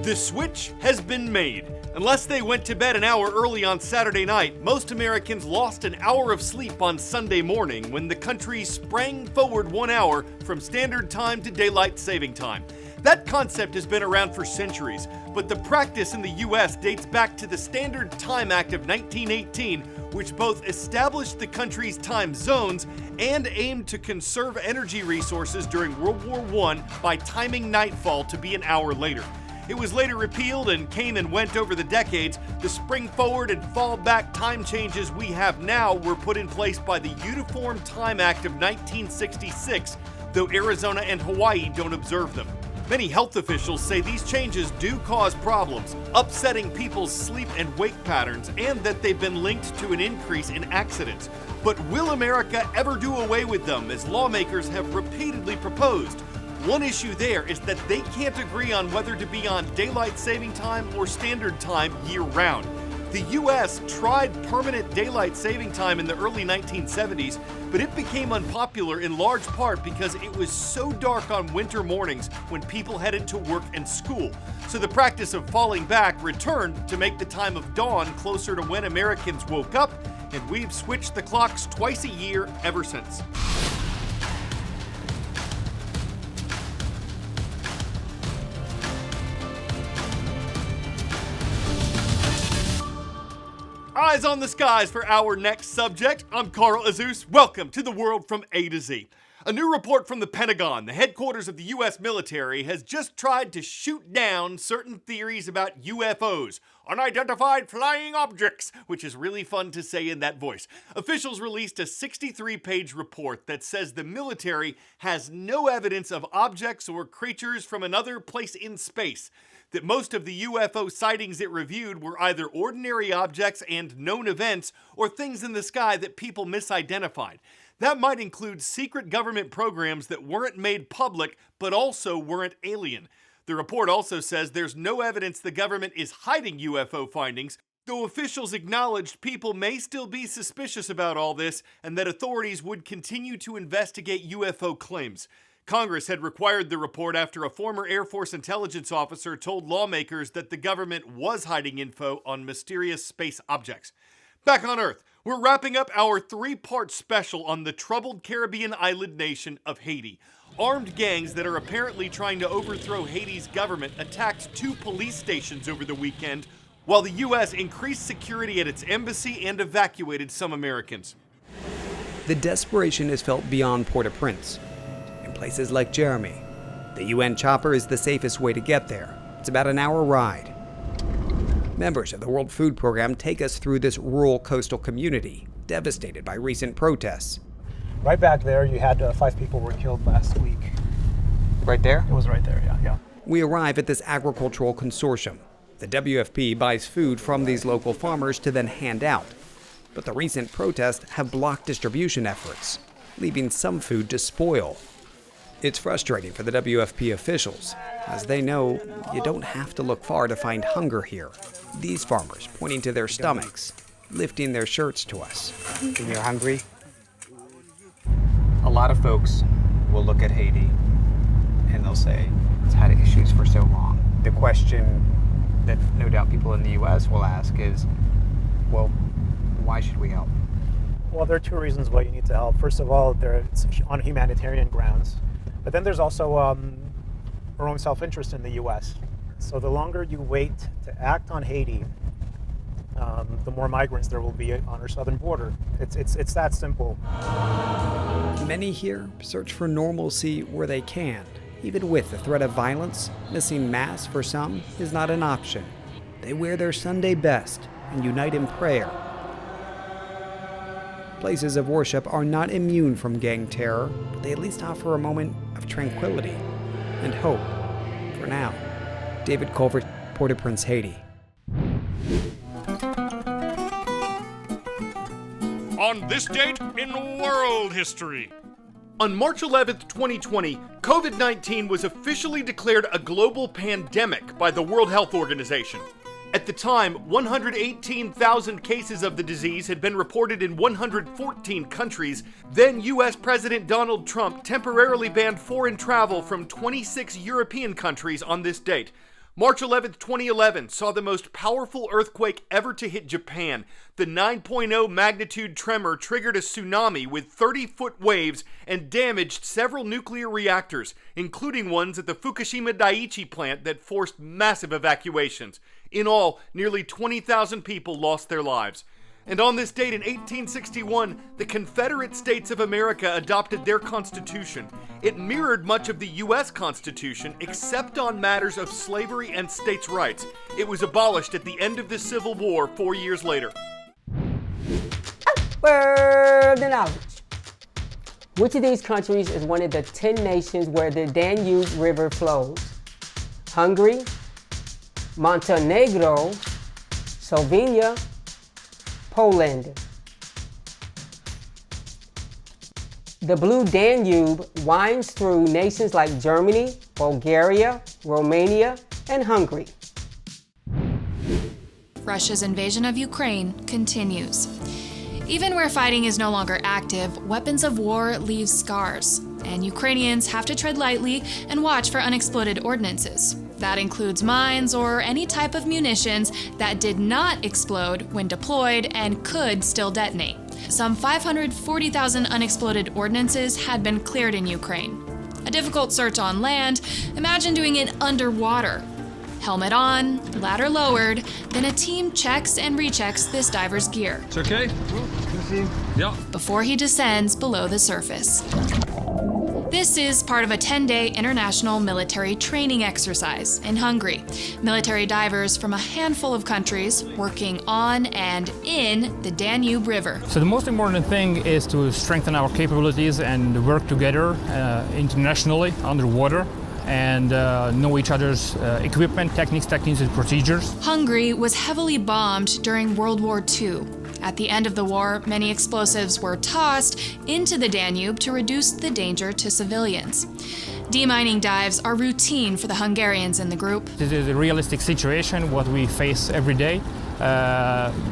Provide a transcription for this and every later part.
The switch has been made. Unless they went to bed an hour early on Saturday night, most Americans lost an hour of sleep on Sunday morning when the country sprang forward 1 hour from standard time to daylight saving time. That concept has been around for centuries, but the practice in the U.S. dates back to the Standard Time Act of 1918, which both established the country's time zones and aimed to conserve energy resources during World War I by timing nightfall to be an hour later. It was later repealed and came and went over the decades. The spring forward and fall back time changes we have now were put in place by the Uniform Time Act of 1966, though Arizona and Hawaii don't observe them. Many health officials say these changes do cause problems, upsetting people's sleep and wake patterns, and that they've been linked to an increase in accidents. But will America ever do away with them, as lawmakers have repeatedly proposed? One issue there is that they can't agree on whether to be on daylight saving time or standard time year-round. The U.S. tried permanent daylight saving time in the early 1970s, but it became unpopular in large part because it was so dark on winter mornings when people headed to work and school. So the practice of falling back returned to make the time of dawn closer to when Americans woke up, and we've switched the clocks twice a year ever since. Eyes on the skies for our next subject. I'm Carl Azuz. Welcome to the world from A to Z. A new report from the Pentagon, the headquarters of the U.S. military, has just tried to shoot down certain theories about UFOs, unidentified flying objects, which is really fun to say in that voice. Officials released a 63-page report that says the military has no evidence of objects or creatures from another place in space, that most of the UFO sightings it reviewed were either ordinary objects and known events or things in the sky that people misidentified. That might include secret government programs that weren't made public but also weren't alien. The report also says there's no evidence the government is hiding UFO findings, though officials acknowledged people may still be suspicious about all this and that authorities would continue to investigate UFO claims. Congress had required the report after a former Air Force intelligence officer told lawmakers that the government was hiding info on mysterious space objects. Back on Earth, we're wrapping up our 3-part special on the troubled Caribbean island nation of Haiti. Armed gangs that are apparently trying to overthrow Haiti's government attacked 2 police stations over the weekend, while the U.S. increased security at its embassy and evacuated some Americans. The desperation is felt beyond Port-au-Prince. In places like Jeremy, the UN chopper is the safest way to get there. It's about an hour ride. Members of the World Food Program take us through this rural coastal community, devastated by recent protests. Right back there, you had 5 people were killed last week. Right there? It was right there, yeah. We arrive at this agricultural consortium. The WFP buys food from these local farmers to then hand out. But the recent protests have blocked distribution efforts, leaving some food to spoil. It's frustrating for the WFP officials, as they know you don't have to look far to find hunger here. These farmers pointing to their stomachs, lifting their shirts to us. When you're hungry? A lot of folks will look at Haiti and they'll say, it's had issues for so long. The question that no doubt people in the U.S. will ask is, well, why should we help? Well, there are 2 reasons why you need to help. First of all, it's on humanitarian grounds. But then there's also our own self-interest in the U.S. So the longer you wait to act on Haiti, the more migrants there will be on our southern border. It's that simple. Many here search for normalcy where they can. Even with the threat of violence, missing Mass for some is not an option. They wear their Sunday best and unite in prayer. Places of worship are not immune from gang terror, but they at least offer a moment of tranquility and hope. For now. David Culver, Port-au-Prince, Haiti. On this date in world history. On March 11th, 2020, COVID-19 was officially declared a global pandemic by the World Health Organization. At the time, 118,000 cases of the disease had been reported in 114 countries. Then U.S. President Donald Trump temporarily banned foreign travel from 26 European countries on this date. March 11th, 2011 saw the most powerful earthquake ever to hit Japan. The 9.0 magnitude tremor triggered a tsunami with 30-foot waves and damaged several nuclear reactors, including ones at the Fukushima Daiichi plant that forced massive evacuations. In all, nearly 20,000 people lost their lives. And on this date in 1861, the Confederate States of America adopted their Constitution. It mirrored much of the U.S. Constitution, except on matters of slavery and states' rights. It was abolished at the end of the Civil War 4 years later. Word of knowledge. Which of these countries is one of the 10 nations where the Danube River flows? Hungary, Montenegro, Slovenia, Poland. The Blue Danube winds through nations like Germany, Bulgaria, Romania, and Hungary. Russia's invasion of Ukraine continues. Even where fighting is no longer active, weapons of war leave scars, and Ukrainians have to tread lightly and watch for unexploded ordnances. That includes mines or any type of munitions that did not explode when deployed and could still detonate. Some 540,000 unexploded ordnances had been cleared in Ukraine. A difficult search on land, imagine doing it underwater. Helmet on, ladder lowered, then a team checks and rechecks this diver's gear. It's okay? Yeah. Before he descends below the surface. This is part of a 10-day international military training exercise in Hungary. Military divers from a handful of countries working on and in the Danube River. So the most important thing is to strengthen our capabilities and work together internationally underwater and know each other's equipment, techniques, and procedures. Hungary was heavily bombed during World War II. At the end of the war, many explosives were tossed into the Danube to reduce the danger to civilians. Demining dives are routine for the Hungarians in the group. This is a realistic situation, what we face every day,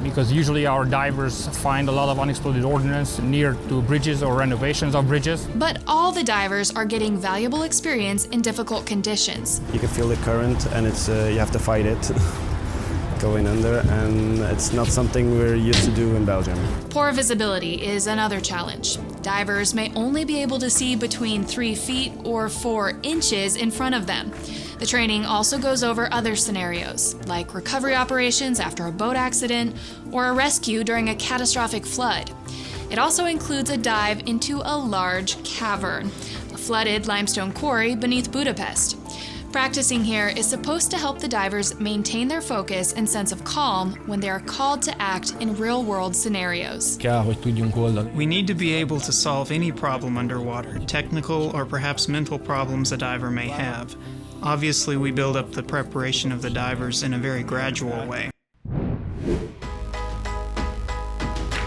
because usually our divers find a lot of unexploded ordnance near to bridges or renovations of bridges. But all the divers are getting valuable experience in difficult conditions. You can feel the current and it's you have to fight it. Going under, and it's not something we're used to do in Belgium. Poor visibility is another challenge. Divers may only be able to see between 3 feet or 4 inches in front of them. The training also goes over other scenarios, like recovery operations after a boat accident or a rescue during a catastrophic flood. It also includes a dive into a large cavern, a flooded limestone quarry beneath Budapest. Practicing here is supposed to help the divers maintain their focus and sense of calm when they are called to act in real-world scenarios. We need to be able to solve any problem underwater, technical or perhaps mental problems a diver may have. Obviously, we build up the preparation of the divers in a very gradual way.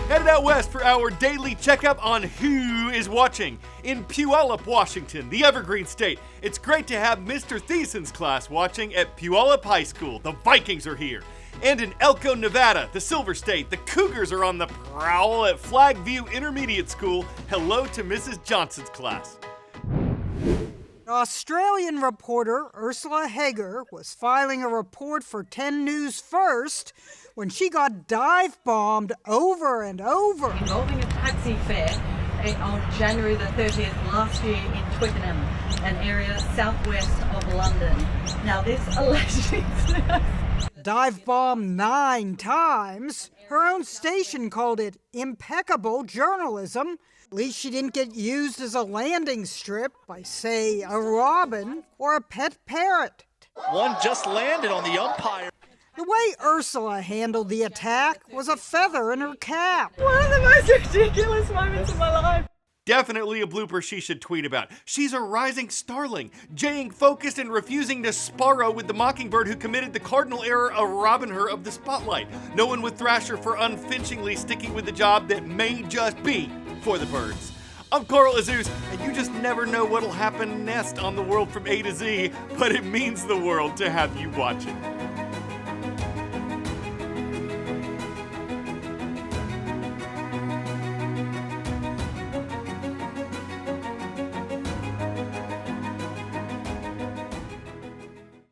Headed out west for our daily checkup on who is watching. In Puyallup, Washington, the Evergreen State, it's great to have Mr. Thiessen's class watching at Puyallup High School. The Vikings are here. And in Elko, Nevada, the Silver State, the Cougars are on the prowl at Flag View Intermediate School. Hello to Mrs. Johnson's class. Australian reporter Ursula Hegar was filing a report for 10 News First when she got dive-bombed over and over. Involving a taxi fare on January the 30th last year in Twickenham, an area southwest of London. Now this allegedly... Dive-bombed 9 times. Her own station called it impeccable journalism. At least she didn't get used as a landing strip by, say, a robin or a pet parrot. One just landed on the umpire. The way Ursula handled the attack was a feather in her cap. One of the most ridiculous moments of my life. Definitely a blooper she should tweet about. She's a rising starling, jaying focused and refusing to sparrow with the mockingbird who committed the cardinal error of robbing her of the spotlight. No one would thrash her for unflinchingly sticking with the job that may just be for the birds. I'm Carl Azuz, and you just never know what'll happen next on The World from A to Z, but it means the world to have you watching.